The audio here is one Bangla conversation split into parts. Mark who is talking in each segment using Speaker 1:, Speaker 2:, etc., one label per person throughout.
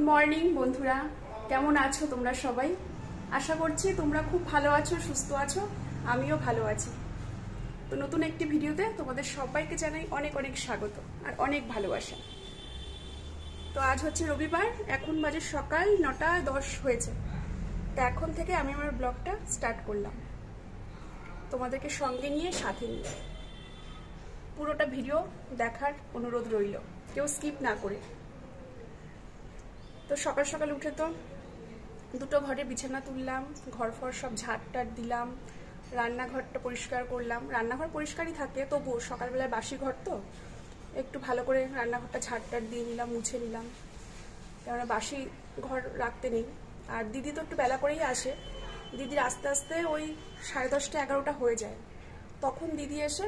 Speaker 1: মর্নিং বন্ধুরা, কেমন আছো তোমরা সবাই? আশা করছি তোমরা খুব ভালো আছো, সুস্থ আছো। আমিও ভালো আছি। তো নতুন একটি ভিডিওতে তোমাদের সবাইকে জানাই অনেক অনেক স্বাগত আর অনেক ভালোবাসা। তো আজ হচ্ছে রবিবার, এখন বাজে সকাল 9:10 হয়েছে। তো এখন থেকে আমি আমার ব্লগটা স্টার্ট করলাম, তোমাদেরকে সঙ্গে নিয়ে, সাথে নিয়ে। পুরোটা ভিডিও দেখার অনুরোধ রইল, কেউ স্কিপ না করে। তো সকাল সকাল উঠে তো দুটো ঘরে বিছানা তুললাম, ঘর ফর সব ঝাড় দিলাম, রান্নাঘরটা পরিষ্কার করলাম। রান্নাঘর পরিষ্কারই থাকে, তবুও সকালবেলায় বাসি ঘর তো একটু ভালো করে রান্নাঘরটা ঝাড় দিয়ে নিলাম, মুছে নিলাম, কেননা বাসি ঘর রাখতে নেই। আর দিদি তো একটু বেলা করেই আসে, দিদির আস্তে আস্তে ওই 10:30 11টা হয়ে যায়। তখন দিদি এসে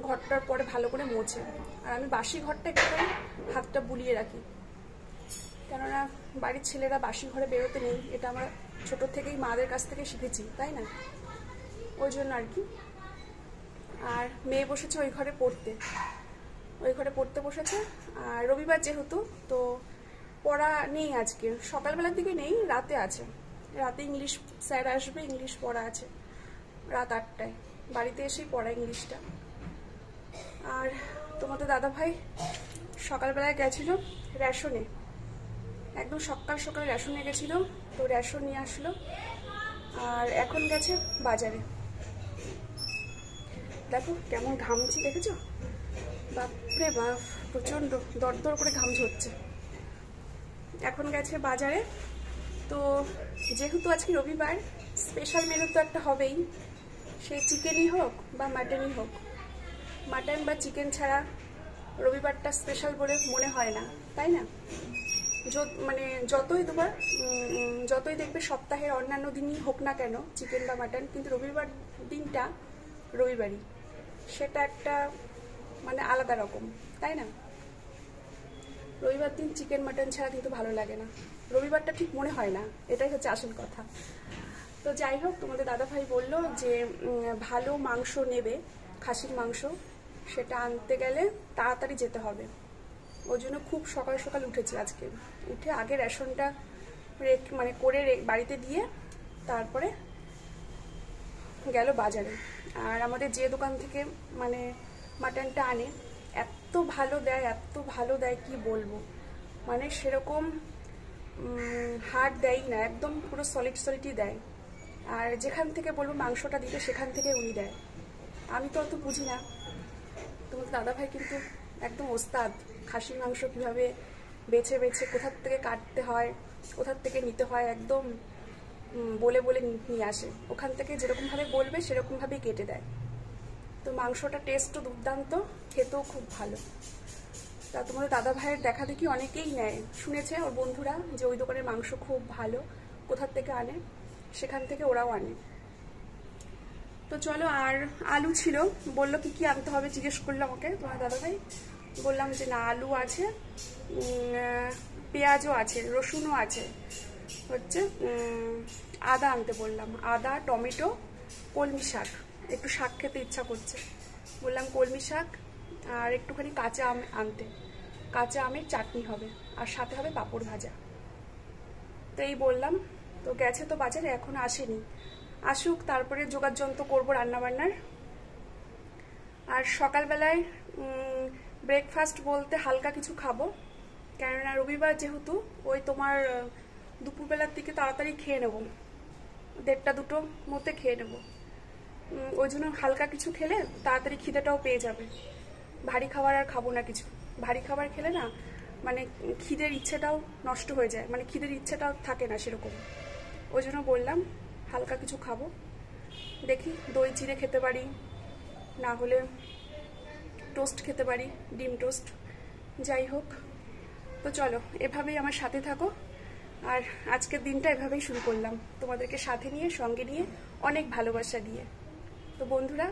Speaker 1: ঘরটার পরে ভালো করে মোছে, আর আমি বাসি ঘরটা একটুখানি হাতটা বুলিয়ে রাখি, কেননা বাড়ির ছেলেরা বাসি ঘরে বেরোতে নেই। এটা আমরা ছোটোর থেকেই মাদের কাছ থেকে শিখেছি, তাই না? ওই জন্য আর কি। আর মেয়ে বসেছে ওই ঘরে পড়তে বসেছে। আর রবিবার যেহেতু, তো পড়া নেই আজকে, সকালবেলার দিকে নেই, রাতে আছে। রাতে ইংলিশ স্যার আসবে, ইংলিশ পড়া আছে রাত 8টায়। বাড়িতে এসেই পড়া ইংলিশটা। আর তোমাদের দাদাভাই সকালবেলায় গেছিল রেশনে, একদম সকাল সকাল রেশনে গেছিল, তো রেশন নিয়ে আসলো। আর এখন গেছে বাজারে। দেখো কেমন ঘামছি, দেখেছো? বাপরে বাপ, প্রচণ্ড দরদর করে ঘাম ঝরছে। এখন গেছে বাজারে। তো যেহেতু আজকে রবিবার, স্পেশাল মেনু তো একটা হবেই, সে চিকেনই হোক বা মাটনই হোক। মাটন বা চিকেন ছাড়া রবিবারটা স্পেশাল বলে মনে হয় না, তাই না? মানে যতই দেখবে সপ্তাহের অন্যান্য দিনই হোক না কেন চিকেন বা মাটন, কিন্তু রবিবার দিনটা রবিবারই, সেটা একটা মানে আলাদা রকম, তাই না? রবিবার দিন চিকেন মাটন ছাড়া কিন্তু ভালো লাগে না, রবিবারটা ঠিক মনে হয় না, এটাই হচ্ছে আসল কথা। তো যাই হোক, তোমাদের দাদাভাই বললো যে ভালো মাংস নেবে, খাসির মাংস, সেটা আনতে গেলে তাড়াতাড়ি যেতে হবে। ওই জন্য খুব সকাল সকাল উঠেছি আজকে। উঠে আগে রেশনটা করে বাড়িতে দিয়ে তারপরে গেল বাজারে। আর আমাদের যে দোকান থেকে মানে মাটনটা আনে, এত ভালো দেয় কি বলবো, মানে সেরকম হাড় দেয় না, একদম পুরো সলিডই দেয়। আর যেখান থেকে বলবো মাংসটা দিতে, সেখান থেকে উনি দেয়। আমি তো অত বুঝি না, তোমাদের দাদাভাই কিন্তু একদম ওস্তাদ। খাসির মাংস কীভাবে বেছে কোথার থেকে কাটতে হয়, কোথার থেকে নিতে হয়, একদম বলে নিয়ে আসে। ওখান থেকে যেরকমভাবে বলবে সেরকমভাবেই কেটে দেয়। তো মাংসটা টেস্টও দুর্দান্ত, খেতেও খুব ভালো। তা তোমাদের দাদাভাইয়ের দেখা দেখি অনেকেই নেয়, শুনেছে ওর বন্ধুরা যে ওই দোকানের মাংস খুব ভালো, কোথার থেকে আনে, সেখান থেকে ওরাও আনে। তো চলো। আর আলু ছিল, বললো কি আনতে হবে জিজ্ঞেস করলাম ওকে, তোমার দাদাভাই। বললাম যে না, আলু আছে, পেঁয়াজও আছে, রসুনও আছে, হচ্ছে আদা আনতে বললাম, আদা, টমেটো, কলমি শাক, একটু শাক খেতে ইচ্ছা করছে, বললাম কলমি শাক, আর একটুখানি কাঁচা আম আনতে, কাঁচা আমের চাটনি হবে, আর সাথে হবে পাঁপড় ভাজা। তো এই বললাম। তো গেছে তো বাজারে, এখন আসেনি, আসুক তারপরে যোগাযন্ত্র করবো রান্নাবান্নার। আর সকালবেলায় ব্রেকফাস্ট বলতে হালকা কিছু খাবো, কেননা রবিবার যেহেতু, ওই তোমার দুপুরবেলার দিকে তাড়াতাড়ি খেয়ে নেবো, 1:30 2টোর মধ্যে খেয়ে নেবো। ওই জন্য হালকা কিছু খেলে তাড়াতাড়ি খিদেটাও পেয়ে যাবে। ভারী খাবার আর খাবো না কিছু, ভারী খাবার খেলে না মানে খিদের ইচ্ছেটাও নষ্ট হয়ে যায়, মানে খিদের ইচ্ছেটাও থাকে না সেরকম। ওই জন্য বললাম হালকা কিছু খাবো, দেখি দই চিড়ে খেতে পারি, না হলে টোস্ট খেতে পারি, ডিম টোস্ট, যাই হোক। তো চলো, এভাবেই আমার সাথে থাকো। আর আজকের দিনটা এভাবেই শুরু করলাম, তোমাদেরকে সাথে নিয়ে, সঙ্গে নিয়ে, অনেক ভালোবাসা দিয়ে। তো বন্ধুরা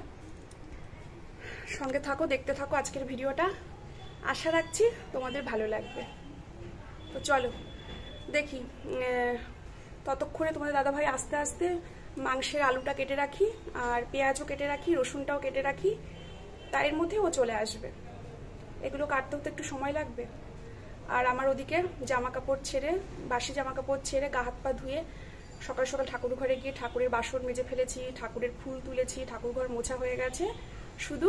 Speaker 1: সঙ্গে থাকো, দেখতে থাকো আজকের ভিডিওটা, আশা রাখছি তোমাদের ভালো লাগবে। তো চলো দেখি, ততক্ষণে তোমাদের দাদাভাই আস্তে আস্তে মাংসের আলুটা কেটে রাখি, আর পেঁয়াজও কেটে রাখি, রসুনটাও কেটে রাখি, তার মধ্যে ও চলে আসবে। এগুলো কাটতেও তো একটু সময় লাগবে। আর আমার ওদিকে জামা কাপড় ছেড়ে, বাসি জামা কাপড় ছেড়ে গা হাত পা ধুয়ে সকাল সকাল ঠাকুর ঘরে গিয়ে ঠাকুরের বাসন মেজে ফেলেছি, ঠাকুরের ফুল তুলেছি, ঠাকুর ঘর মোছা হয়ে গেছে। শুধু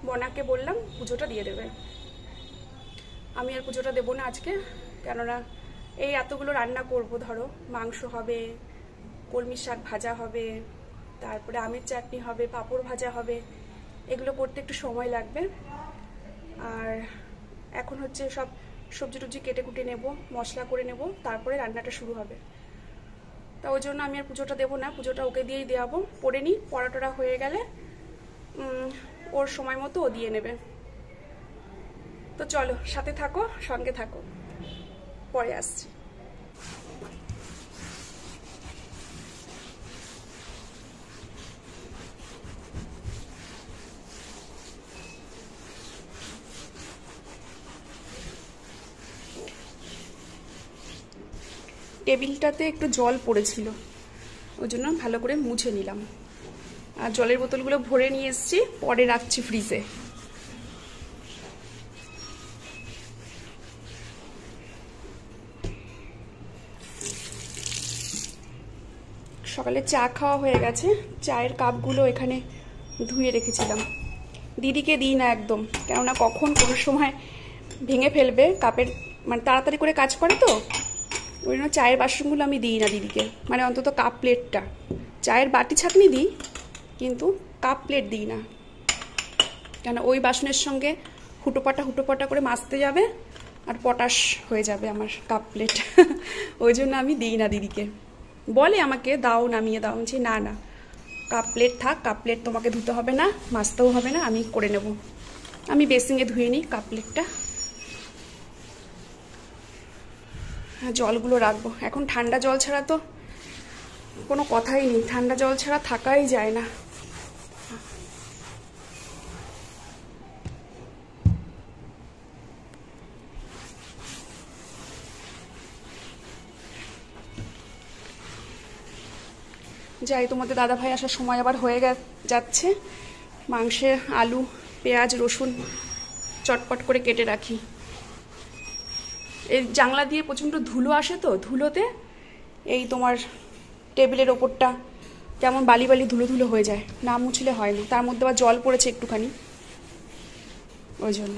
Speaker 1: বনাকে বললাম পুজোটা দিয়ে দেবে। আমি আর পুজোটা দেবো না আজকে, কেননা এই এতগুলো রান্না করব, ধরো মাংস হবে, কলমি শাক ভাজা হবে, তারপরে আমের চাটনি হবে, পাঁপড় ভাজা হবে, এগুলো করতে একটু সময় লাগবে। আর এখন হচ্ছে সব সবজি টবজি কেটে কুটে নেব, মশলা করে নেব, তারপরে রান্নাটা শুরু হবে। তা ওই জন্য আমি আর পুজোটা দেবো না, পুজোটা ওকে দিয়েই দেওয়াবো। পড়ে নিই, পড়াটোরা হয়ে গেলে ওর সময় মতো ও দিয়ে নেবে। তো চলো, সাথে থাকো, সঙ্গে থাকো, পরে আসছি। টেবিলটাতে একটু জল পড়েছিল, ওই জন্য ভালো করে মুছে নিলাম। আর জলের বোতলগুলো ভরে নিয়ে এসেছি, পরে রাখছি ফ্রিজে। সকালে চা খাওয়া হয়ে গেছে, চায়ের কাপগুলো এখানে ধুয়ে রেখেছিলাম। দিদিকে দিই না একদম, কেননা কখন কোনো সময় ভেঙে ফেলবে কাপের, মানে তাড়াতাড়ি করে কাজ করে তো, ওই জন্য চায়ের বাসনগুলো আমি দিই না দিদিকে, মানে অন্তত কাপ প্লেটটা। চায়ের বাটি ছাঁকনি দিই, কিন্তু কাপ প্লেট দিই না, কেন ওই বাসনের সঙ্গে হুটোপাটা করে মাজতে যাবে আর পটাশ হয়ে যাবে আমার কাপ প্লেট। ওই জন্য আমি দিই না দিদিকে। বলে আমাকে দাও, নামিয়ে দাও, বলছি না না, কাপ প্লেট থাক, কাপ প্লেট তোমাকে ধুতে হবে না, মাজতেও হবে না, আমি করে নেব। আমি বেসিংয়ে ধুয়ে নিই কাপ প্লেটটা। জলগুলো রাখবো, এখন ঠান্ডা জল ছাড়া তো কোনো কথাই নেই, ঠান্ডা জল ছাড়া থাকাই যায় না। যাই, তোমাদের দাদা ভাই আসার সময় আবার হয়ে যাচ্ছে। মাংসে আলু, পেঁয়াজ, রসুন চটপট করে কেটে রাখি। এই জানলা দিয়ে প্রচণ্ড ধুলো আসে, তো ধুলোতে এই তোমার টেবিলের ওপরটা কেমন বালি বালি ধুলো ধুলো হয়ে যায়, না মুছলে হয় না। তার মধ্যে আবার জল পড়েছে একটুখানি, ওই জন্য।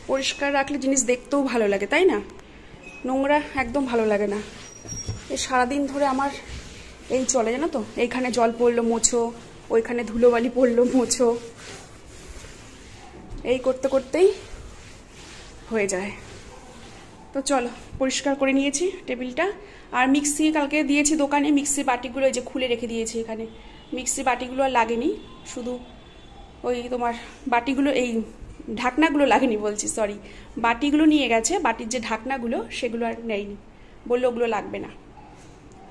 Speaker 1: পরিষ্কার রাখলে জিনিস দেখতেও ভালো লাগে, তাই না? নোংরা একদম ভালো লাগে না। এই সারাদিন ধরে আমার এই চলে, জানো তো, এইখানে জল পড়লো মোছো, ওইখানে ধুলোবালি পড়লো মোছো, এই করতে করতেই হয়ে যায়। তো চলো, পরিষ্কার করে নিয়েছি টেবিলটা। আর মিক্সি কালকে দিয়েছি দোকানে, মিক্সি বাটিগুলো এই যে খুলে রেখে দিয়েছি এখানে। মিক্সি বাটিগুলো আর লাগেনি, শুধু ওই তোমার বাটিগুলো, এই ঢাকনাগুলো লাগেনি বলছি, সরি, বাটিগুলো নিয়ে গেছে, বাটির যে ঢাকনাগুলো সেগুলো আর নেয়নি, বললো ওগুলো লাগবে না।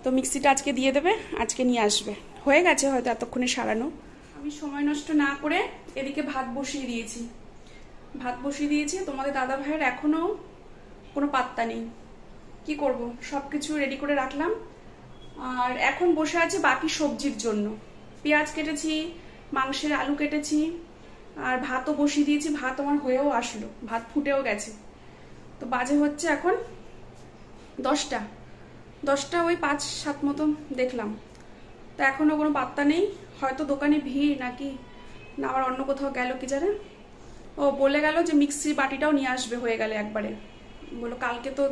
Speaker 1: তো মিক্সিটা আজকে দিয়ে দেবে, আজকে নিয়ে আসবে। হয়ে গেছে হয়তো এতক্ষণে সারানো। আমি সময় নষ্ট না করে এদিকে ভাত বসিয়ে দিয়েছি। তোমাদের দাদা ভাইয়ের এখনো কোনো পাত্তা নেই, কি করব, সবকিছু রেডি করে রাখলাম। আর এখন বসে আছে বাকি সবজির জন্য। পেঁয়াজ কেটেছি, মাংসের আলু কেটেছি, আর ভাতও বসিয়ে দিয়েছি। ভাত আমার হয়েও আসলো, ভাত ফুটেও গেছে। তো বাজে হচ্ছে এখন 10টা, ওই 5-7 মতন দেখলাম। তো এখনো কোনো পাত্তা নেই, হয়তো দোকানে ভিড় নাকি না আবার অন্য কোথাও গেল কি জানে। ও বলে গেল যে মিক্সির বাটিটাও নিয়ে আসবে হয়ে গেলে একবারে। বললো কালকে তো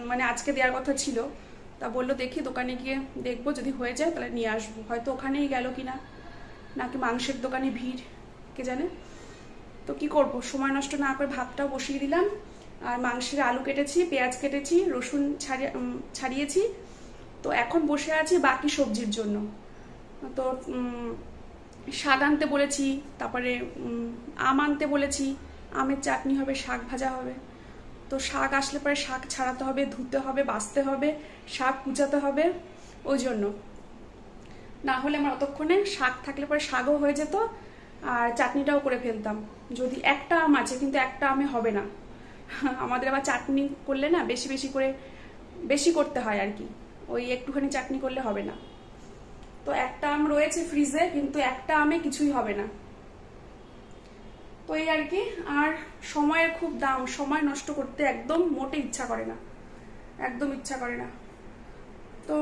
Speaker 1: মানে আজকে দেওয়ার কথা ছিল, তা বললো দেখি দোকানে গিয়ে দেখবো, যদি হয়ে যায় তাহলে নিয়ে আসবো। হয়তো ওখানেই গেল কিনা, নাকি মাংসের দোকানে ভিড়, কে জানে। তো কি করব, সময় নষ্ট না করে ভাতটাও বসিয়ে দিলাম। আর মাংসের আলু কেটেছি, পেঁয়াজ কেটেছি, রসুন ছাড়িয়েছি। তো এখন বসে আছি বাকি সবজির জন্য। তো শাক আনতে বলেছি, তারপরে আম আনতে বলেছি, আমের চাটনি হবে, শাক ভাজা হবে। তো শাক আসলে পরে শাক ছাড়াতে হবে, ধুতে হবে, বাছতে হবে, শাক কুচাতে হবে। ওই জন্য না হলে আমার অতক্ষণে শাক থাকলে পরে শাকও হয়ে যেত আর চাটনিটাও করে ফেলতাম। যদি একটা আম আছে, কিন্তু একটা আমে হবে না আমাদের আবার চাটনি করলে না বেশি করতে হয় আর কি, ওই একটুখানি চাটনি করলে হবে না। তো একটা আম রয়েছে ফ্রিজে, কিন্তু একটা আমে কিছুই হবে না। তো এই আর কি। আর সময়ের খুব দাম, সময় নষ্ট করতে একদম মোটে ইচ্ছা করে না, একদম ইচ্ছা করে না। তো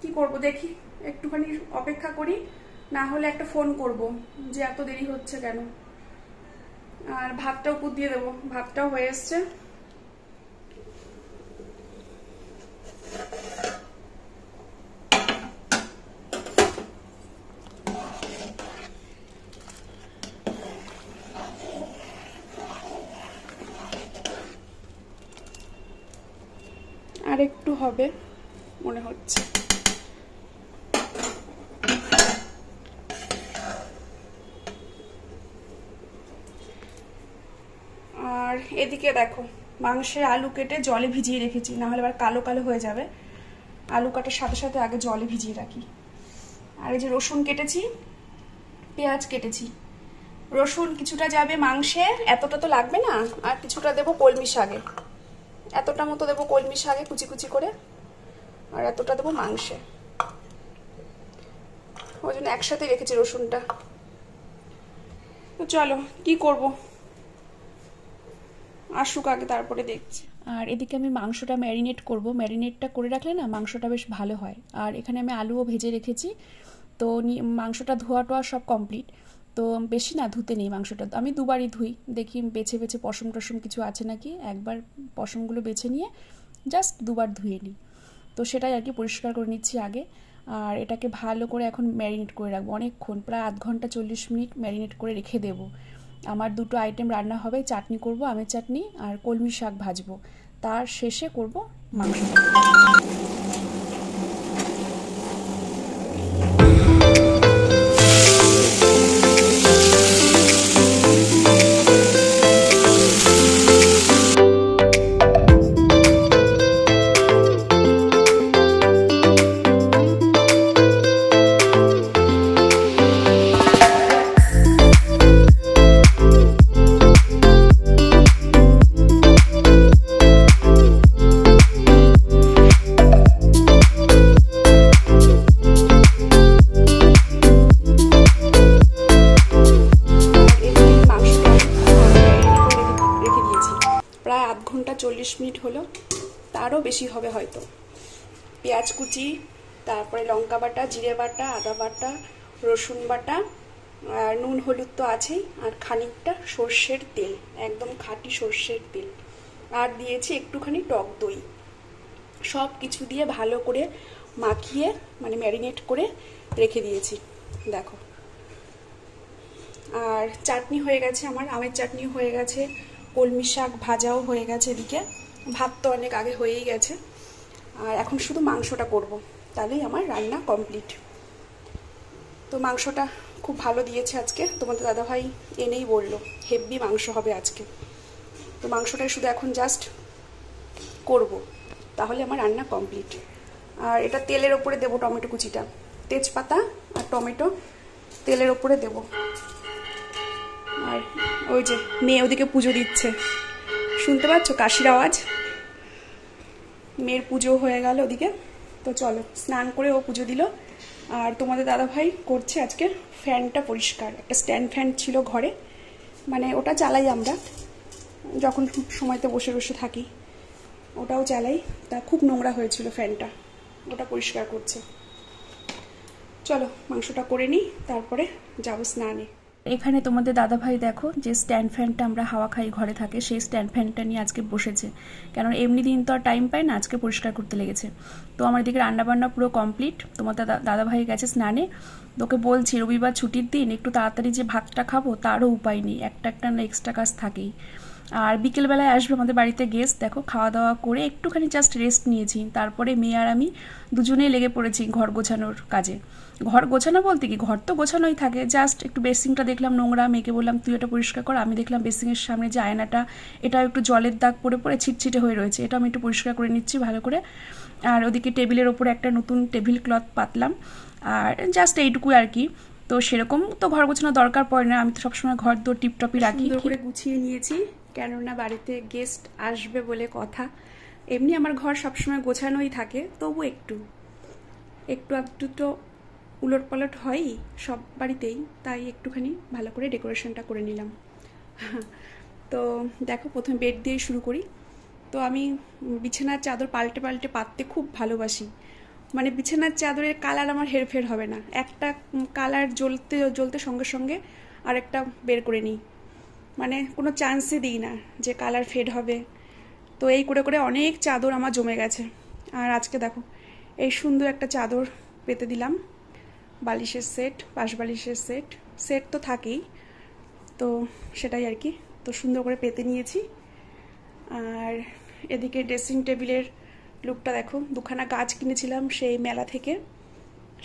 Speaker 1: কি করব দেখি, একটুখানি অপেক্ষা করি, না হলে একটা ফোন করব যে এত দেরি হচ্ছে কেন। আর ভাতটা উপর দিয়ে দেবো, ভাতটাও হয়ে এসছে। আর একটু হবে মনে হচ্ছে। আর এদিকে দেখো, মাংসের আলু কেটে জলে ভিজিয়ে রেখেছি, না হলে আবার কালো কালো হয়ে যাবে। আলু কাটার সাথে সাথে আগে জলে ভিজিয়ে রাখি। আর এই যে রসুন কেটেছি, পেঁয়াজ কেটেছি। রসুন কিছুটা যাবে মাংসে, এতটা তো লাগবে না, আর কিছুটা দেবো কলমি শাকে, এতটা মতো দেবো কলমি শাকে কুচি কুচি করে, আর এতটা দেবো মাংসে। ওই জন্য একসাথে রেখেছি রসুনটা। তো চলো কি করব, আসুক আগে, তারপরে দেখছি। আর এদিকে আমি মাংসটা ম্যারিনেট করব। ম্যারিনেটটা করে রাখলে না মাংসটা বেশ ভালো হয়। আর এখানে আমি আলুও ভেজে রেখেছি। তো মাংসটা ধোয়া টোয়া সব কমপ্লিট। তো বেশি না ধুতে নেই মাংসটা, আমি দুবারই ধুই, দেখি বেছে বেছে পশম টশম কিছু আছে নাকি, একবার পশমগুলো বেছে নিয়ে জাস্ট দুবার ধুয়ে নিই। তো সেটাই আর কি পরিষ্কার করে নিচ্ছি আগে। আর এটাকে ভালো করে এখন ম্যারিনেট করে রাখবো অনেকক্ষণ, প্রায় আধ ঘন্টা 40 মিনিট ম্যারিনেট করে রেখে দেবো। আমার দুটো আইটেম রান্না হবে, চাটনি করব, আমের চাটনি, আর কলমি শাক ভাজবো। তার শেষে করব মাংস। প্রায় আধ ঘন্টা 40 মিনিট হলো, তারও বেশি হবে হয়তো। পেঁয়াজ কুচি, তারপরে লঙ্কা বাটা, জিরে বাটা, আদা বাটা, রসুন বাটা, আর নুন হলুদ তো আছেই, আর খানিকটা সর্ষের তেল, একদম খাঁটি সর্ষের তেল, আর দিয়েছি একটুখানি টক দই। সব কিছু দিয়ে ভালো করে মাখিয়ে মানে ম্যারিনেট করে রেখে দিয়েছি দেখো। আর চাটনি হয়ে গেছে আমার, আমের চাটনি হয়ে গেছে, কলমি শাক ভাজাও হয়ে গেছে এদিকে, ভাত তো অনেক আগে হয়েই গেছে। আর এখন শুধু মাংসটা করব, তাহলেই আমার রান্না কমপ্লিট। তো মাংসটা খুব ভালো দিয়েছে আজকে, তোমাদের দাদাভাই এনেই বললো হেভি মাংস হবে আজকে। তো মাংসটাই শুধু এখন জাস্ট করব, তাহলে আমার রান্না কমপ্লিট। আর এটা তেলের ওপরে দেবো টমেটো কুচিটা, তেজপাতা আর টমেটো তেলের ওপরে দেবো। আর ওই যে মেয়ে ওদিকে পুজো দিচ্ছে, শুনতে পাচ্ছ কাশির আওয়াজ? মেয়ের পুজো হয়ে গেল ওদিকে। তো চলো স্নান করে ও পুজো দিল। আর তোমাদের দাদাভাই করছে আজকে ফ্যানটা পরিষ্কার। একটা স্ট্যান্ড ফ্যান ছিল ঘরে, মানে ওটা চালাই আমরা যখন সময়তে বসে বসে থাকি, ওটাও চালাই। তা খুব নোংরা হয়েছিল ফ্যানটা, ওটা পরিষ্কার করছে। চলো মাংসটা করে নিই, তারপরে যাবো স্নানে। এখানে তোমাদের দাদাভাই দেখো যে স্ট্যান্ড ফ্যানটা আমরা হাওয়া খাই ঘরে থাকে, সেই স্ট্যান্ড ফ্যানটা নিয়ে আজকে বসেছে, কেন এমনি দিন তো আর টাইম পায় না, আজকে পরিষ্কার করতে লেগেছে। তো আমার দিকে রান্নাবান্না পুরো কমপ্লিট, তোমাদের দাদাভাই গেছে স্নানে। তোকে বলছি রবিবার ছুটির দিন একটু তাড়াতাড়ি যে ভাতটা খাবো তারও উপায় নেই, একটা না এক্সট্রা কাজ থাকেই। আর বিকেলবেলায় আসবে আমাদের বাড়িতে গেস্ট, দেখো খাওয়া দাওয়া করে একটুখানি জাস্ট রেস্ট নিয়েছি, তারপরে মেয়ে আর আমি দুজনেই লেগে পড়েছি ঘর গোছানোর কাজে। ঘর গোছানো বলতে কি, ঘর তো গোছানোই থাকে, জাস্ট একটু বেসিংটা দেখলাম নোংরা, মেয়েকে বললাম তুই এটা পরিষ্কার কর, আমি দেখলাম বেসিংয়ের সামনে যে আয়নাটা এটাও একটু জলের দাগ পড়ে পড়ে ছিটছিটে হয়ে রয়েছে, এটা আমি একটু পরিষ্কার করে নিচ্ছি ভালো করে। আর ওদিকে টেবিলের ওপরে একটা নতুন টেবিল ক্লথ পাতলাম, আর জাস্ট এইটুকু আর কি। তো সেরকম তো ঘর গোছানোর দরকার পড়ে না, আমি তো সবসময় ঘর দোর টিপটপই রাখি। করে গুছিয়ে নিয়েছি, কেননা বাড়িতে গেস্ট আসবে বলে কথা। এমনি আমার ঘর সবসময় গোছানোই থাকে, তবু একটু একটু তো উলট পালট হয়ই সব বাড়িতেই, তাই একটুখানি ভালো করে ডেকোরেশনটা করে নিলাম। তো দেখো, প্রথমে বেড দিয়ে শুরু করি। তো আমি বিছানার চাদর পাল্টে পাল্টে পাততে খুব ভালোবাসি। মানে বিছানার চাদরের কালার আমার হেরফের হবে না, একটা কালার জ্বলতে জ্বলতে সঙ্গে সঙ্গে আরেকটা বের করে নিই, মানে কোনো চান্সই দিই না যে কালার ফেড হবে। তো এই করে করে অনেক চাদর আমার জমে গেছে। আর আজকে দেখো এই সুন্দর একটা চাদর পেতে দিলাম, বালিশের সেট, পাশ বালিশের সেট, সেট তো থাকেই, তো সেটাই আর কি। তো সুন্দর করে পেতে নিয়েছি। আর এদিকে ড্রেসিং টেবিলের লুকটা দেখো, দুখানা গাছ কিনেছিলাম সেই মেলা থেকে,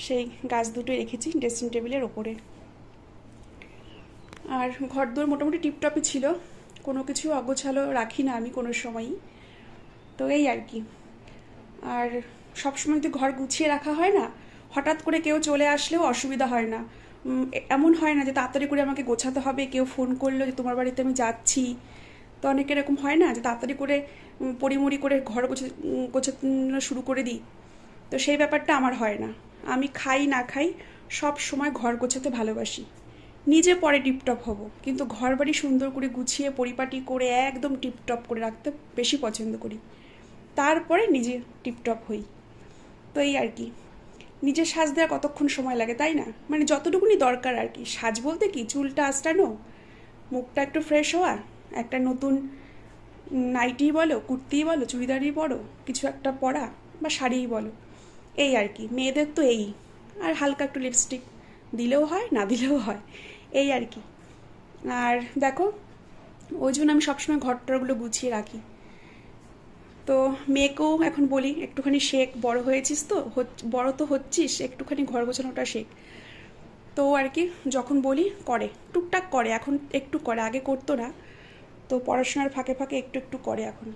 Speaker 1: সেই গাছ দুটো রেখেছি ড্রেসিং টেবিলের ওপরে। আর ঘরদোর মোটামুটি টিপটপই ছিল, কোনো কিছু অগোছালো রাখি না আমি কোনো সময়ই। তো এই আর কি। আর সবসময় যদি ঘর গুছিয়ে রাখা হয় না, হঠাৎ করে কেউ চলে আসলেও অসুবিধা হয় না। এমন হয় না যে তাড়াতাড়ি করে আমাকে গোছাতে হবে, কেউ ফোন করলো যে তোমার বাড়িতে আমি যাচ্ছি। তো অনেক এরকম হয় না যে তাড়াতাড়ি করে পরিমরি করে ঘর গোছানো শুরু করে দিই। তো সেই ব্যাপারটা আমার হয় না। আমি খাই না খাই সব সময় ঘর গোছাতে ভালোবাসি। নিজে পরে টিপটপ হব, কিন্তু ঘর বাড়ি সুন্দর করে গুছিয়ে পরিপাটি করে একদম টিপটপ করে রাখতে বেশি পছন্দ করি, তারপরে নিজে টিপটপ হই। তো এই আর কি। নিজে সাজতে আর কতক্ষণ সময় লাগে, তাই না? মানে যতটুকুনি দরকার আর কি। সাজ বলতে কি, চুলটা আঁচড়ানো, মুখটা একটু ফ্রেশ হওয়া, একটা নতুন নাইটিই বলো, কুর্তিই বলো, চুড়িদারই বলো, কিছু একটা পরা, বা শাড়িই বলো, এই আর কি। মেয়েদের তো এই। আর হালকা একটু লিপস্টিক দিলেও হয়, না দিলেও হয়, এই আর কি। আর দেখো, ওই জন্য আমি সবসময় ঘরটরগুলো গুছিয়ে রাখি। তো মেয়েকেও এখন বলি একটুখানি শেখ, বড় হয়েছিস তো, বড় তো হচ্ছিস, একটুখানি ঘর গোছানোটা শেখ। তো আর কি, যখন বলি করে, টুকটাক করে, এখন একটু করে, আগে করতো না। তো পড়াশোনার ফাঁকে ফাঁকে একটু একটু করে এখন।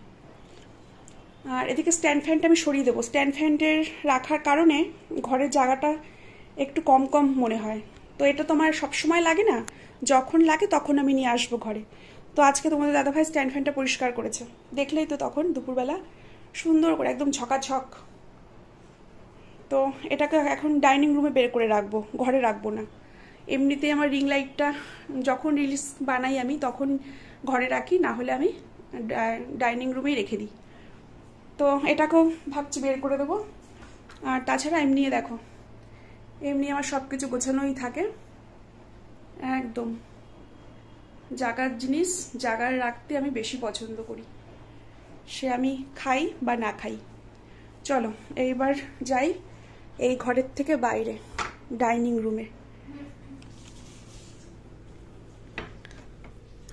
Speaker 1: আর এদিকে স্ট্যান্ড ফ্যানটা আমি সরিয়ে দেবো। স্ট্যান্ড ফ্যানের রাখার কারণে ঘরের জায়গাটা একটু কম কম মনে হয়। তো এটা তো আমার সবসময় লাগে না, যখন লাগে তখন আমি নিয়ে আসবো ঘরে। তো আজকে তোমাদের দাদাভাই স্ট্যান্ড ফ্যানটা পরিষ্কার করেছে, দেখলেই তো তখন দুপুরবেলা সুন্দর করে একদম ঝকাঝক। তো এটাকে এখন ডাইনিং রুমে বের করে রাখবো, ঘরে রাখবো না। এমনিতেই আমার রিং লাইটটা যখন রিলস বানাই আমি তখন ঘরে রাখি, না হলে আমি ডাইনিং রুমেই রেখে দিই। তো এটাকেও ভাবছি বের করে দেবো। আর তাছাড়া এমনি দেখো, এমনি আমার সব কিছু গোছানোই থাকে একদম। জাগার জিনিস জাগায় রাখতে আমি বেশি পছন্দ করি, সে আমি খাই বা না খাই। চলো এইবার যাই এই ঘরের থেকে বাইরে, ডাইনিং রুমে।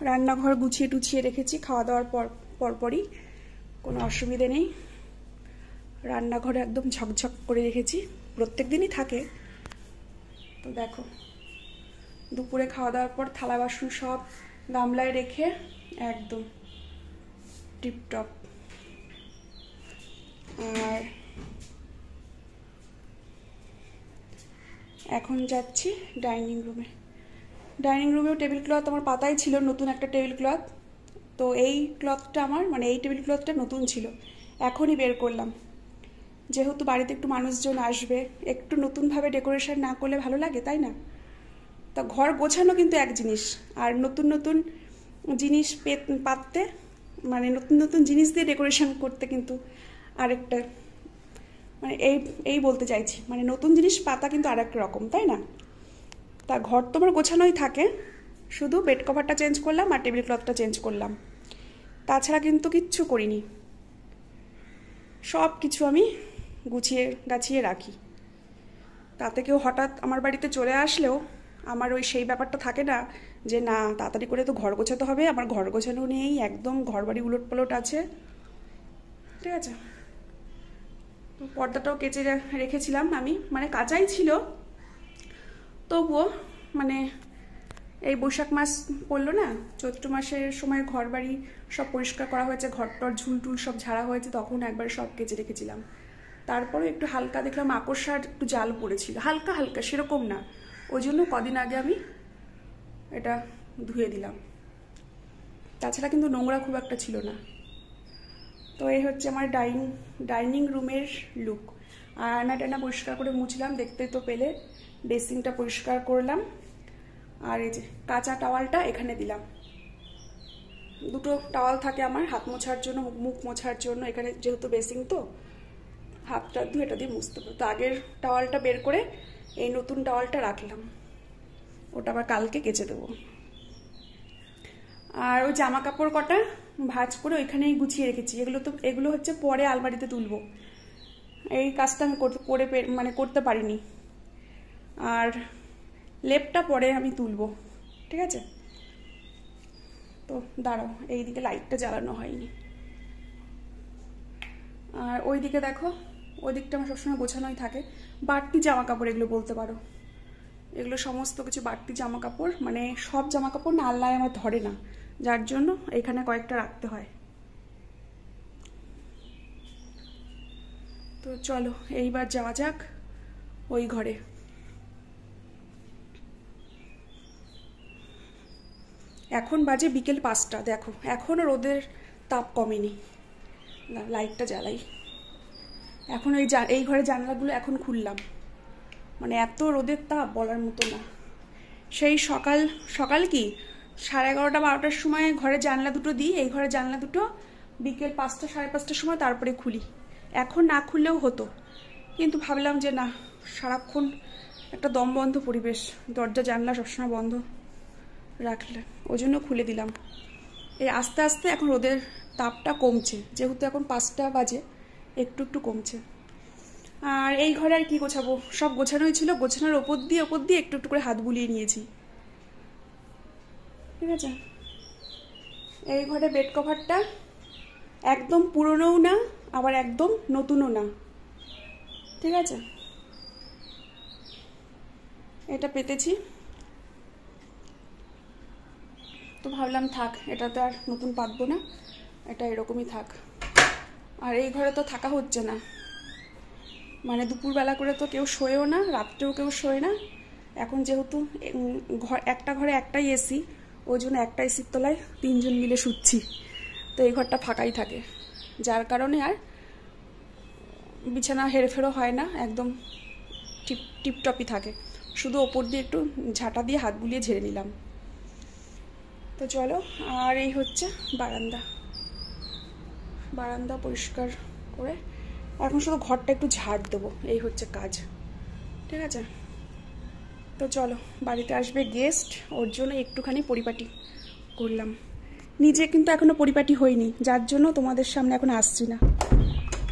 Speaker 1: রান্নাঘর গুছিয়ে টুছিয়ে রেখেছি খাওয়া দাওয়ার পরপরই, কোনো অসুবিধে নেই। রান্নাঘরে একদম ঝকঝক করে রেখেছি, প্রত্যেক দিনই থাকে। তো দেখো, দুপুরে খাওয়া দাওয়ার পর থালা বাসন সব গামলায় রেখে একদম টিপটপ। আর এখন যাচ্ছি ডাইনিং রুমে। ডাইনিং রুমেও টেবিল ক্লথ আমার পাতাই ছিল, নতুন একটা টেবিল ক্লথ। তো এই ক্লথটা আমার, মানে এই টেবিল ক্লথটা নতুন ছিল, এখনই বের করলাম। যেহেতু বাড়িতে একটু মানুষজন আসবে, একটু নতুনভাবে ডেকোরেশন না করলে ভালো লাগে, তাই না? তা ঘর গোছানো কিন্তু এক জিনিস, আর নতুন নতুন জিনিস পাততে, মানে নতুন নতুন জিনিস দিয়ে ডেকোরেশন করতে কিন্তু আরেকটা, মানে এই বলতে চাইছি, মানে নতুন জিনিস পাতা কিন্তু আরেক রকম, তাই না? তা ঘর তো আমার গোছানোই থাকে, শুধু বেড কভারটা চেঞ্জ করলাম আর টেবিল ক্লথটা চেঞ্জ করলাম, তাছাড়া কিন্তু কিচ্ছু করিনি। সব কিছু আমি গুছিয়ে গাছিয়ে রাখি, তাতে কেউ হঠাৎ আমার বাড়িতে চলে আসলেও আমার ওই সেই ব্যাপারটা থাকে না যে না তাড়াতাড়ি করে তো ঘর গোছাতে হবে, আমার ঘর গোছানো নেই, একদম ঘর বাড়ি উলট পালট আছে। ঠিক আছে, পর্দাটাও কেচে রেখেছিলাম আমি, মানে কাঁচাই ছিল, তবুও মানে এই বৈশাখ মাস পড়লো না, চৈত্র মাসের সময় ঘর বাড়ি সব পরিষ্কার করা হয়েছে, ঘরটর ঝুলটুল সব ঝাড়া হয়েছে, তখন একবার সব কেচে রেখেছিলাম। তারপরে একটু হালকা দেখলাম মাকড়সার একটু জাল পড়েছিল, হালকা হালকা, সেরকম না, ওই জন্য কদিন আগে আমি এটা ধুয়ে দিলাম। তাছাড়া কিন্তু নোংরা খুব একটা ছিল না। তো এই হচ্ছে আমার ডাইনিং রুমের লুক। আয়না টায়না পরিষ্কার করে মুছলাম, দেখতে তো পেলে। ড্রেসিংটা পরিষ্কার করলাম, আর এই যে কাঁচা টাওয়ালটা এখানে দিলাম। দুটো টাওয়াল থাকে আমার হাত মোছার জন্য, মুখ মোছার জন্য। এখানে যেহেতু বেসিং তো হাতটা ধুয়ে এটা দিয়ে মুছতে পারবো। তো আগের টাওয়ালটা বের করে এই নতুন টাওয়ালটা রাখলাম, ওটা আবার কালকে কেচে দেবো। আর ওই জামা কাপড় কটা ভাঁজ করে ওইখানেই গুছিয়ে রেখেছি। এগুলো হচ্ছে পরে আলমারিতে তুলবো। এই কাজটা আমি করতে পারিনি। আর লেপটা পরে আমি তুলবো, ঠিক আছে? তো দাঁড়াও, এইদিকে লাইটটা জ্বালানো হয়নি। আর ওইদিকে দেখো, ওই দিকটা আমার সবসময় গোছানোই থাকে। বাড়তি জামা কাপড় এগুলো বলতে পারো, এগুলো সমস্ত কিছু বাড়তি জামা কাপড়। মানে সব জামা কাপড় না আল্লাহ আমার ধরে না, যার জন্য এখানে কয়েকটা রাখতে হয়। তো চলো এইবার যাওয়া যাক ওই ঘরে। এখন বাজে বিকেল 5টা। দেখো এখনও রোদের তাপ কমেনি। লাইটটা জ্বালাই। এখন এই ঘরের জানলাগুলো এখন খুললাম, মানে এত রোদের তাপ বলার মতো না। সেই সকাল কি 11:30 12টার সময় ঘরের জানলা দুটো দিই। এই ঘরের জানলা দুটো বিকেল 5টা 5:30টার সময় তারপরে খুলি। এখন না খুললেও হতো, কিন্তু ভাবলাম যে না, সারাক্ষণ একটা দমবন্ধ পরিবেশ, দরজা জানলা সবসময় বন্ধ রাখলে, ওই জন্য খুলে দিলাম। এই আস্তে আস্তে এখন রোদের তাপটা কমছে, যেহেতু এখন 5টা বাজে, একটু একটু কমছে। আর এই ঘরে আর কি গোছাবো, সব গোছানোই ছিল। গোছানোর ওপর দিয়ে একটু একটু করে হাত বুলিয়ে নিয়েছি, ঠিক আছে? এই ঘরে বেড কভারটা একদম পুরনোও না, আবার একদম নতুনও না, ঠিক আছে? এটা পেতেছি, তো ভাবলাম থাক, এটা তো আর নতুন পাতবো না, এটা এরকমই থাক। আর এই ঘরে তো থাকা হচ্ছে না, মানে দুপুরবেলা করে তো কেউ শোয়েও না, রাত্রেও কেউ শোয় না। এখন যেহেতু একটা ঘরে একটাই এসি, ওই জন্য একটা এসির তলায় 3 জন মিলে শুচ্ছি। তো এই ঘরটা ফাঁকাই থাকে, যার কারণে আর বিছানা হেরফেরও হয় না, একদম টিপটপই থাকে। শুধু ওপর দিয়ে একটু ঝাঁটা দিয়ে হাত বুলিয়ে ঝেড়ে নিলাম। তো চলো, আর এই হচ্ছে বারান্দা পরিষ্কার করে এখন শুধু ঘরটা একটু ঝাড় দেবো, এই হচ্ছে কাজ, ঠিক আছে? তো চলো, বাড়িতে আসবে গেস্ট, ওর জন্য একটুখানি পরিপাটি করলাম। নিজে কিন্তু এখনো পরিপাটি হয়নি, যার জন্য তোমাদের সামনে এখন আসছি না।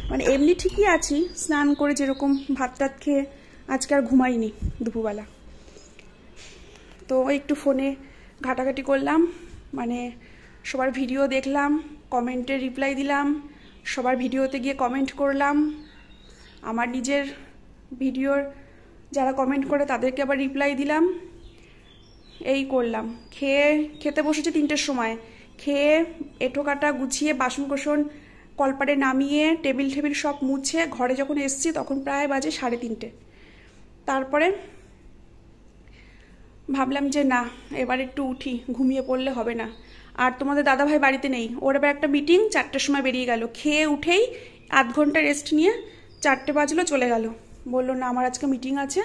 Speaker 1: মানে এমনি ঠিকই আছি, স্নান করে যেরকম ভাত টাত খেয়ে আজকে আর ঘুমাইনি দুপুরবেলা। তো একটু ফোনে ঘাটাঘাটি করলাম, মানে সবার ভিডিও দেখলাম, কমেন্টে রিপ্লাই দিলাম, সবার ভিডিওতে গিয়ে কমেন্ট করলাম, আমার নিজের ভিডিওর যারা কমেন্ট করে তাদেরকে আবার রিপ্লাই দিলাম, এই করলাম। খেতে বসেছি 3টের সময়, খেয়ে এঁঠো কাটা গুছিয়ে বাসন কোসন কলপারে নামিয়ে টেবিল সব মুছে ঘরে যখন এসছি তখন প্রায় বাজে 3:30। তারপরে ভাবলাম যে না, এবার একটু উঠি, ঘুমিয়ে পড়লে হবে না। আর তোমাদের দাদাভাই বাড়িতে নেই, ওর এবার একটা মিটিং, 4টের সময় বেরিয়ে গেল। খেয়ে উঠেই আধ ঘন্টা রেস্ট নিয়ে 4টে বাজলো, চলে গেল। বললো না আমার আজকে মিটিং আছে,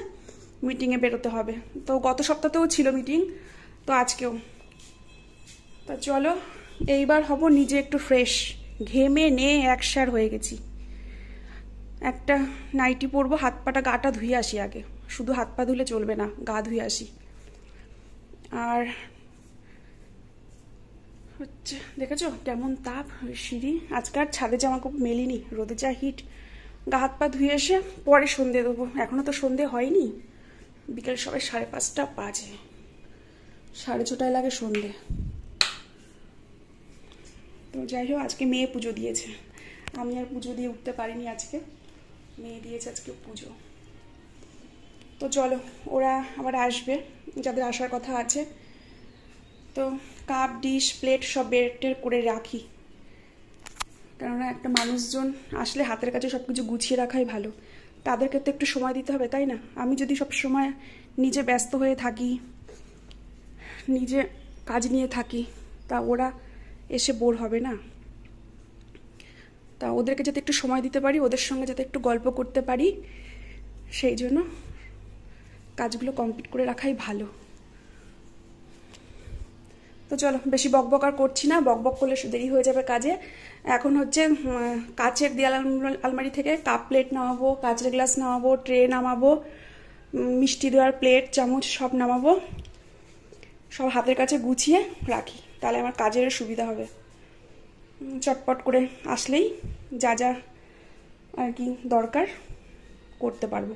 Speaker 1: মিটিংয়ে বেরোতে হবে। তো গত সপ্তাহতেও ছিল মিটিং, তো আজকেও। তো চলো, এইবার হব নিজে একটু ফ্রেশ, ঘেমে একসার হয়ে গেছি। একটা নাইটি পরবো, হাত পাটা গাটা ধুয়ে আসি আগে, শুধু হাত পা ধুলে চলবে না, গা ধুয়ে আসি। আর হচ্ছে দেখেছো কেমন তাপ সিঁড়ি, আজকে আর ছাদে জামা কাপড় মেলিনি, রোদে যা হিট। গা হাত পা ধুয়ে এসে পরে সন্ধে দেবো, এখনো তো সন্ধে হয়নি, বিকেল সবাই 5:30 বাজে, 6:30টায় লাগে সন্ধে। তো যাই হোক, আজকে মেয়ে পুজো দিয়েছে, আমি আর পুজো দিয়ে উঠতে পারিনি, আজকে মেয়ে দিয়েছে আজকে পুজো। তো চলো, ওরা আবার আসবে, যাদের আসার কথা আছে। তো কাপ ডিশ প্লেট সব বের করে রাখি, কেননা একটা মানুষজন আসলে হাতের কাছে সব কিছু গুছিয়ে রাখাই ভালো। তাদেরকে তো একটু সময় দিতে হবে, তাই না? আমি যদি সব সময় নিজে ব্যস্ত হয়ে থাকি, নিজে কাজ নিয়ে থাকি, তা ওরা এসে বোর হবে না? তা ওদেরকে যাতে একটু সময় দিতে পারি, ওদের সঙ্গে যাতে একটু গল্প করতে পারি, সেই জন্য কাজগুলো কমপ্লিট করে রাখাই ভালো। তো তো চলো বেশি বকবক আর করছি না, বকবক করলে দেরি হয়ে যাবে কাজে। এখন হচ্ছে কাচের দেয়াল আলমারি থেকে কাপ প্লেট নামাবো, কাচের গ্লাস নামাবো, ট্রে নামাবো, মিষ্টি দেওয়ার প্লেট চামচ সব নামাবো, সব হাতের কাছে গুছিয়ে রাখি, তাহলে আমার কাজের সুবিধা হবে। চটপট করে আসলেই যা যা আর কি দরকার করতে পারবো।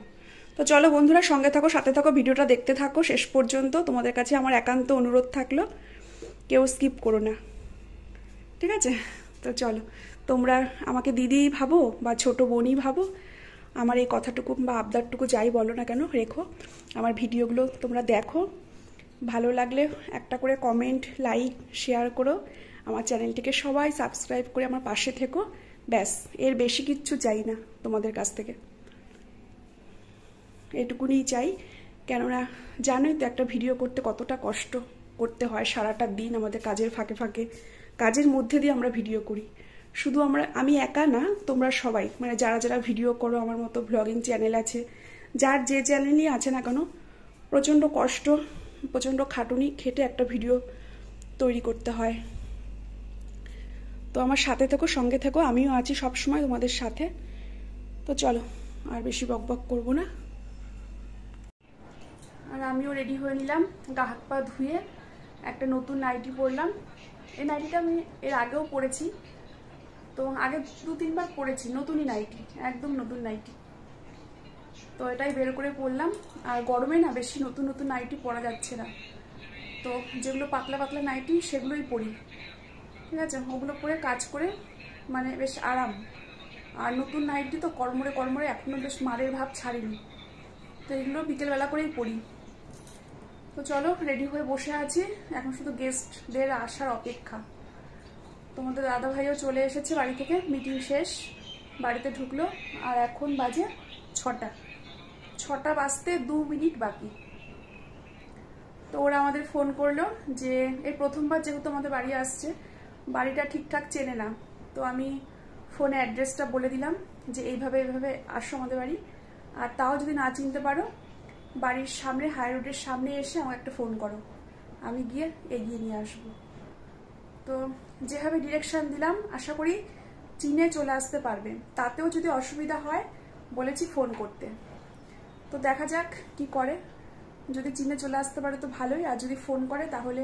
Speaker 1: তো চলো বন্ধুরা, সঙ্গে থাকো, সাথে থাকো, ভিডিওটা দেখতে থাকো শেষ পর্যন্ত। তোমাদের কাছে আমার একান্ত অনুরোধ থাকলো, কেউ স্কিপ করো না, ঠিক আছে? তো চলো, তোমরা আমাকে দিদি ভাবো বা ছোট বোনই ভাবো, আমার এই কথাটুকু বা আবদারটুকু যাই বলো না কেন রেখো, আমার ভিডিওগুলো তোমরা দেখো, ভালো লাগলে একটা করে কমেন্ট, লাইক, শেয়ার করো, আমার চ্যানেলটিকে সবাই সাবস্ক্রাইব করে আমার পাশে থেকো। ব্যাস, এর বেশি কিচ্ছু চাই না তোমাদের কাছ থেকে, এটুকুনি চাই। কেননা জানোই তো একটা ভিডিও করতে কতটা কষ্ট করতে হয়, সারাটা দিন আমাদের কাজের ফাঁকে ফাঁকে, কাজের মধ্যে দিয়ে আমরা ভিডিও করি। শুধু আমি একা না, তোমরা সবাই, মানে যারা যারা ভিডিও করো, আমার মতো ব্লগিং চ্যানেল আছে, যার যে চ্যানেলই আছে না কেন, প্রচণ্ড কষ্ট, প্রচণ্ড খাটুনি খেটে একটা ভিডিও তৈরি করতে হয়। তো আমার সাথে থেকো, সঙ্গে থেকো, আমিও আছি সবসময় তোমাদের সাথে। তো চলো, আর বেশি বকবক করবো না। আর আমিও রেডি হয়ে নিলাম, গা হাত পা ধুয়ে একটা নতুন নাইটি পরলাম। এই নাইটিটা আমি এর আগেও পরেছি, তো আগে 2-3 বার পরেছি, নতুনই নাইটি, একদম নতুন নাইটি। তো এটাই বের করে পরলাম। আর গরমে না বেশি নতুন নতুন নাইটি পরা যাচ্ছে না, তো যেগুলো পাতলা পাতলা নাইটি সেগুলোই পরি, ঠিক আছে? ওগুলো পরে কাজ করে মানে বেশ আরাম। আর নতুন নাইটি তো কড়মড়ে কড়মড়ে এখনও বেশ মারের ভাব ছাড়িনি, তো এগুলো বিকেলবেলা করেই পরি। তো চলো, রেডি হয়ে বসে আছি, এখন শুধু গেস্টদের আসার অপেক্ষা। তোমাদের দাদা ভাইও চলে এসেছে বাড়ি থেকে, মিটিং শেষ, বাড়িতে ঢুকলো। আর এখন বাজে 6টা বাজতে 2 মিনিট বাকি। তো ওরা আমাদের ফোন করলো যে এই প্রথমবার যেহেতু আমাদের বাড়ি আসছে, বাড়িটা ঠিকঠাক চেনে না, তো আমি ফোনে অ্যাড্রেসটা বলে দিলাম যে এইভাবে এইভাবে আসো আমাদের বাড়ি, আর তাও যদি না চিনতে পারো বাড়ির সামনে হাই রোডের সামনে এসে আমাকে একটা ফোন করো, আমি গিয়ে এগিয়ে নিয়ে আসবো। তো যেভাবে ডিরেকশন দিলাম আশা করি চিনে চলে আসতে পারবে, তাতেও যদি অসুবিধা হয় বলেছি ফোন করতে। তো দেখা যাক কি করে, যদি চিনে চলে আসতে পারে তো ভালোই, আর যদি ফোন করে তাহলে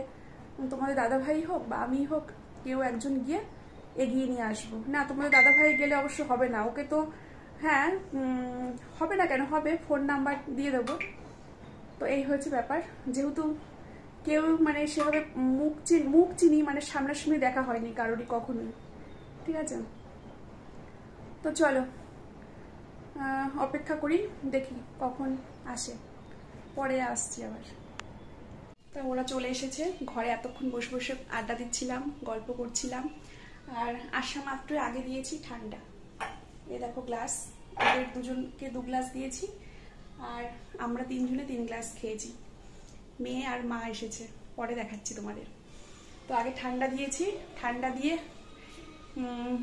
Speaker 1: তোমাদের দাদাভাই হোক বা আমি হোক, কেউ একজন গিয়ে এগিয়ে নিয়ে আসবো। না, তোমাদের দাদাভাই গেলে অবশ্য হবে না, ওকে তো হ্যাঁ হবে না কেন, হবে, ফোন নাম্বার দিয়ে দেবো। তো এই হচ্ছে ব্যাপার, যেহেতু কেউ মানে সেভাবে মুখ চিনি মানে সামনাসামনি দেখা হয়নি কারোরই কখনোই, ঠিক আছে? তো চলো অপেক্ষা করি, দেখি কখন আসে, পরে আসছি আবার। তা ওরা চলে এসেছে ঘরে, এতক্ষণ বসে বসে আড্ডা দিচ্ছিলাম, গল্প করছিলাম। আর আসা মাত্রই আগে দিয়েছি ঠান্ডা, এ দেখো গ্লাস, ওদের দুজনকে 2 গ্লাস দিয়েছি, আর আমরা 3 জনে 3 গ্লাস খেয়েছি। মেয়ে আর মা এসেছে, পরে দেখাচ্ছি তোমাদের। তো আগে ঠান্ডা দিয়েছি, ঠান্ডা দিয়ে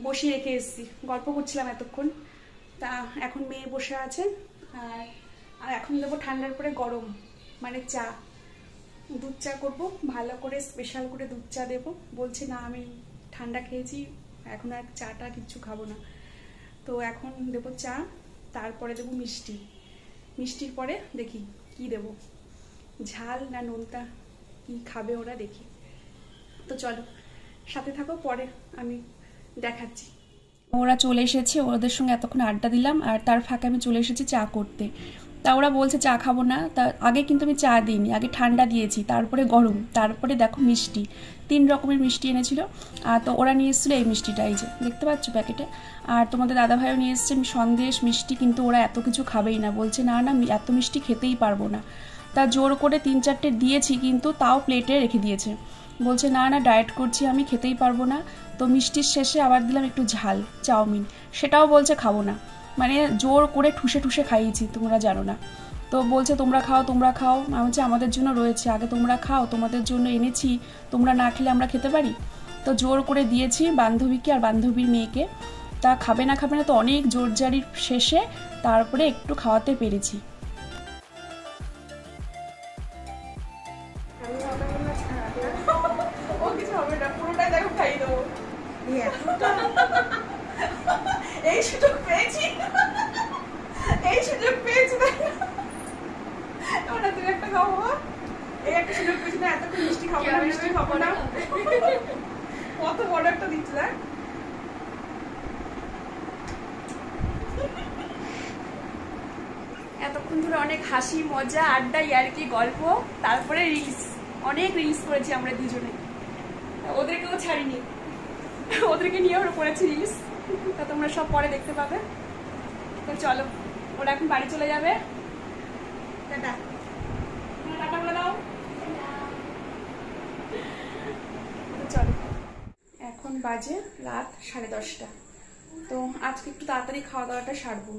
Speaker 1: বসিয়ে রেখে এসেছি, গল্প করছিলাম এতক্ষণ। তা এখন মেয়ে বসে আছে, আর এখন দেবো ঠান্ডার পরে গরম মানে চা, দুধ চা করবো, ভালো করে স্পেশাল করে দুধ চা দেবো। বলছে না আমি ঠান্ডা খেয়েছি, এখন আর চাটা কিচ্ছু খাবো না। তো এখন দেবো চা, তারপরে দেবো মিষ্টি, মিষ্টির পরে দেখি কি দেবো, ঝাল না নোনতা, কি খাবে ওরা দেখি। তো চলো সাথে থাকো, পরে আমি দেখাচ্ছি। ওরা চলে এসেছে, ওদের সঙ্গে এতক্ষণ আড্ডা দিলাম, আর তার ফাঁকে আমি চলে এসেছি চা করতে। তা ওরা বলছে চা খাবো না, তা আগে কিন্তু আমি চা দিইনি, আগে ঠান্ডা দিয়েছি, তারপরে গরম, তারপরে দেখো মিষ্টি, 3 রকমের মিষ্টি এনেছিল। আর তো ওরা নিয়ে এসেছিলো এই মিষ্টিটা, এই যে দেখতে পাচ্ছ প্যাকেটে। আর তোমাদের দাদাভাইও নিয়ে এসছে সন্দেশ মিষ্টি, কিন্তু ওরা এত কিছু খাবেই না, বলছে না না এত মিষ্টি খেতেই পারবো না। তা জোর করে 3-4টে দিয়েছি, কিন্তু তাও প্লেটে রেখে দিয়েছে, বলছে না না ডায়েট করছি আমি, খেতেই পারবো না। তো মিষ্টির শেষে আবার দিলাম একটু ঝাল চাউমিন, সেটাও বলছে খাবো না, মানে জোর করে ঠুসে ঠুসে খাইয়েছি, তোমরা জানো না। তো বলছে তোমরা খাও তোমরা খাও, আমি বলছি আমাদের জন্য রয়েছে, আগে তোমরা খাও, তোমাদের জন্য এনেছি, তোমরা না খেলে আমরা খেতে পারি? তো জোর করে দিয়েছি বান্ধবীকে আর বান্ধবীর মেয়েকে। তা খাবে না তো অনেক জোরজারির শেষে তারপরে একটু খাওয়াতে পেরেছি। ও এই সুযোগ পেয়েছি, এই সুযোগ পেয়েছি। ওটা তুমি একটা খাবো, এই একটা সুযোগ পেয়েছি না, এতক্ষণ মিষ্টি খাবো না, মিষ্টি খাবো না। কত বড় একটা দিচ্ছে দেখ। এতক্ষণ ধরে অনেক হাসি মজা আড্ডা ইয়ার্কি গল্প, তারপরে রিলস, অনেক রিলস করেছি আমরা দুজনে, ওদেরকেও ছাড়িনি, ওদেরকে নিয়ে ওরা করেছি রিলস, তা তোমরা সব পরে দেখতে পাবে। তো চলো, ওরা এখন বাড়ি চলে যাবে। টাটা, টাটা বলে দাও। চলো, এখন বাজে রাত 10:30। তো আজকে একটু তাড়াতাড়ি খাওয়া দাওয়াটা সারবো।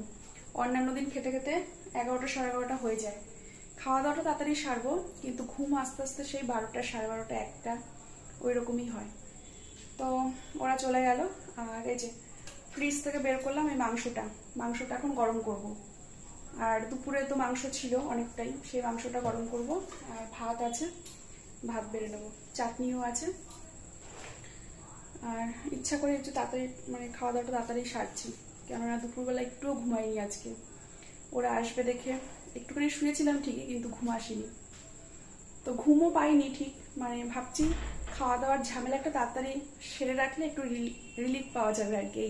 Speaker 1: অন্যান্য দিন খেতে খেতে 11টা 11:30 হয়ে যায়। খাওয়া দাওয়াটা তাড়াতাড়ি সারবো, কিন্তু ঘুম আস্তে আস্তে সেই 12টা 12:30 1টা ওই রকমই হয়। তো ওরা চলে গেল, আর এই যে ফ্রিজ থেকে বের করলাম এই মাংসটা এখন গরম করব। আর দুপুরে তো মাংস ছিল অনেকটাই, সেই মাংসটা গরম করব। আর ভাত আছে, ভাত বেড়ে নেবো, চাটনিও আছে। আর ইচ্ছা করে একটু তাড়াতাড়ি মানে খাওয়া দাওয়াটা তাড়াতাড়ি সারছি, কেননা দুপুরবেলা একটুও ঘুমাইনি আজকে। ওরা আসবে দেখে একটুখানি শুয়েছিলাম ঠিকই, কিন্তু ঘুম আসেনি, তো ঘুমও পাইনি ঠিক। মানে ভাবছি খাওয়া দাওয়ার ঝামেলাটা তাড়াতাড়ি সেরে রাখলে একটু রিলিফ পাওয়া যাবে আর কি।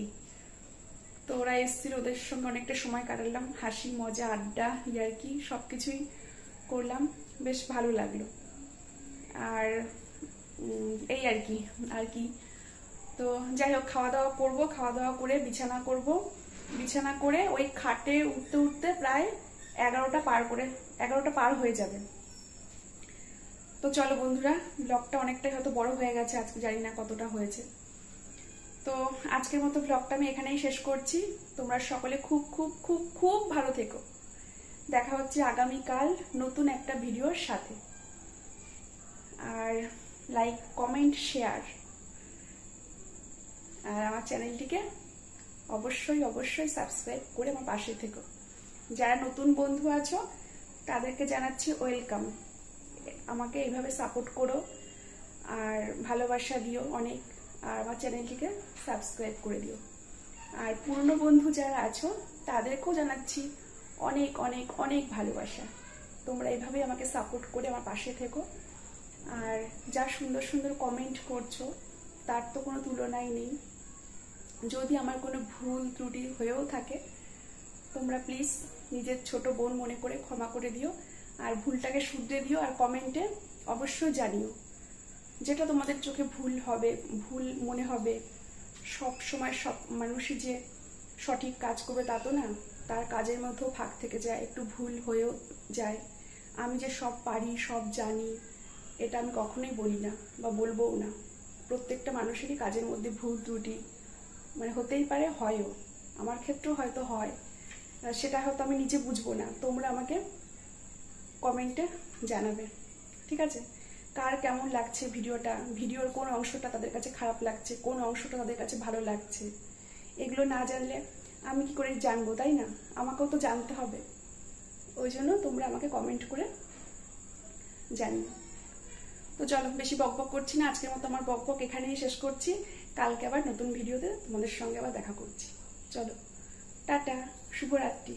Speaker 1: তো ওরা এসেছিল, ওদের সঙ্গে অনেকটা সময় কাটালাম, হাসি মজা আড্ডা ইয়ার্কি সবকিছুই করলাম, বেশ ভালো লাগলো। আর এই আর কি। তো যাই হোক, খাওয়া দাওয়া করবো, খাওয়া দাওয়া করে বিছানা করব, বিছানা করে ওই খাটে উঠতে উঠতে প্রায় 11টা পার হয়ে যাবে। তো চলো বন্ধুরা, ব্লগটা অনেকটাই হয়তো বড় হয়ে গেছে আজকে, জানি না কতটা হয়েছে। তো আজকের মতো ব্লগটা আমি এখানেই শেষ করছি। তোমরা সকলে খুব খুব খুব খুব ভালো থেকো। দেখা হচ্ছে আগামীকাল নতুন একটা ভিডিওর সাথে। আর লাইক কমেন্ট শেয়ার, আর আমার চ্যানেলটিকে অবশ্যই সাবস্ক্রাইব করে আমার পাশে থেকো। যারা নতুন বন্ধু আছো তাদেরকে জানাচ্ছি ওয়েলকাম। আমাকে এইভাবে সাপোর্ট করো আর ভালোবাসা দিও অনেক, আর আমার চ্যানেলটিকে সাবস্ক্রাইব করে দিও। আর পুরনো বন্ধু যারা আছো তাদেরকেও জানাচ্ছি অনেক অনেক অনেক ভালোবাসা। তোমরা এইভাবে আমাকে সাপোর্ট করে আমার পাশে থেকো। আর যা সুন্দর সুন্দর কমেন্ট করছো তার তো কোনো তুলনাই নেই। যদি আমার কোনো ভুল ত্রুটি হয়েও থাকে, তোমরা প্লিজ নিজের ছোট বোন মনে করে ক্ষমা করে দিও, আর ভুলটাকে শুধরে দিও। আর কমেন্টে অবশ্যই জানিও যেটা তোমাদের চোখে ভুল হবে, ভুল মনে হবে। সব সময় সব মানুষই যে সঠিক কাজ করবে তা তো না, তার কাজের মধ্যেও ফাঁক থেকে যায়, একটু ভুল হয়েও যায়। আমি যে সব পারি সব জানি এটা আমি কখনোই বলি না বা বলবোও না। প্রত্যেকটা মানুষেরই কাজের মধ্যে ভুল ত্রুটি মানে হতেই পারে, হয়ও, আমার ক্ষেত্রেও হয়তো হয়, সেটা হয়তো আমি নিজে বুঝবো না। তোমরা আমাকে কমেন্টে জানাবে, ঠিক আছে? কার কেমন লাগছে ভিডিওটা, ভিডিওর কোন অংশটা তাদের কাছে খারাপ লাগছে, কোন অংশটা তাদের কাছে ভালো লাগছে, এগুলো না জানলে আমি কি করে জানবো, তাই না? আমাকেও তো জানতে হবে। ওই জন্য তোমরা আমাকে কমেন্ট করে জানিও। তো চলো, বেশি বকবক করছি না, আজকের মতো আমার বকবক এখানেই শেষ করছি। কালকে আবার নতুন ভিডিওতে তোমাদের সঙ্গে আবার দেখা করছি। চলো, টাটা, শুভরাত্রি।